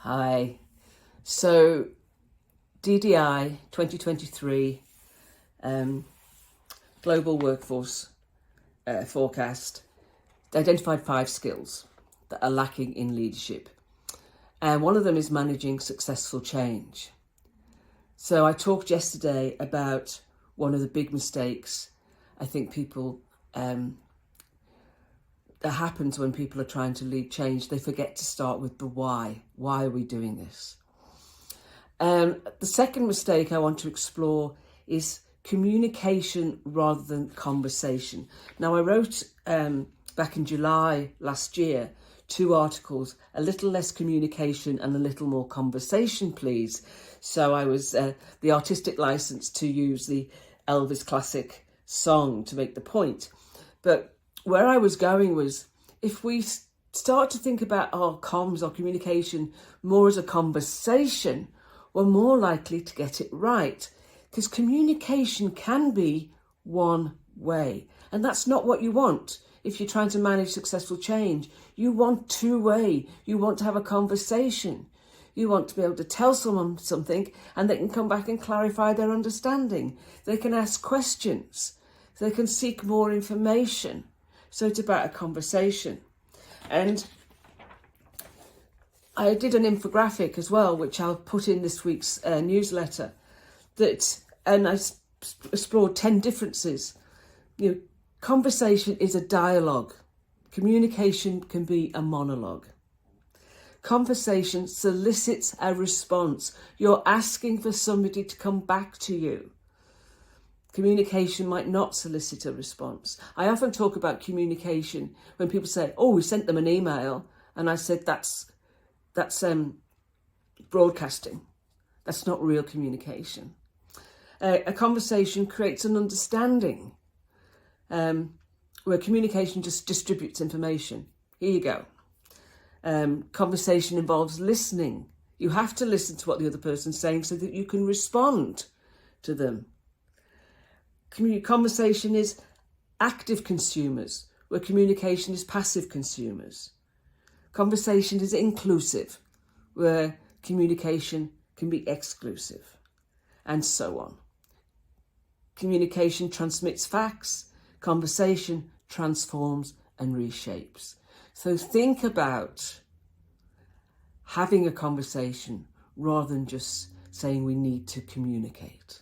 Hi. So DDI 2023 Global Workforce Forecast identified 5 skills that are lacking in leadership. And one of them is managing successful change. So I talked yesterday about one of the big mistakes I think people that happens when people are trying to lead change. They forget to start with the why. Why are we doing this? The second mistake I want to explore is communication rather than conversation. Now, I wrote back in July last year 2 articles, a little less communication and a little more conversation, please. So I was the artistic license to use the Elvis classic song to make the point. But where I was going was, if we start to think about our comms, our communication, more as a conversation, we're more likely to get it right. Because communication can be one way. And that's not what you want. If you're trying to manage successful change, you want 2-way. You want to have a conversation. You want to be able to tell someone something and they can come back and clarify their understanding. They can ask questions. They can seek more information. So it's about a conversation. And I did an infographic as well, which I'll put in this week's newsletter. And I explored 10 differences. Conversation is a dialogue. Communication can be a monologue. Conversation solicits a response. You're asking for somebody to come back to you. Communication might not solicit a response. I often talk about communication when people say, "Oh, we sent them an email," and I said that's broadcasting. That's not real communication. A conversation creates an understanding, where communication just distributes information. Here you go. Conversation involves listening. You have to listen to what the other person's saying so that you can respond to them. Conversation is active consumers, where communication is passive consumers. Conversation is inclusive, where communication can be exclusive, and so on. Communication transmits facts. Conversation transforms and reshapes. So think about having a conversation rather than just saying we need to communicate.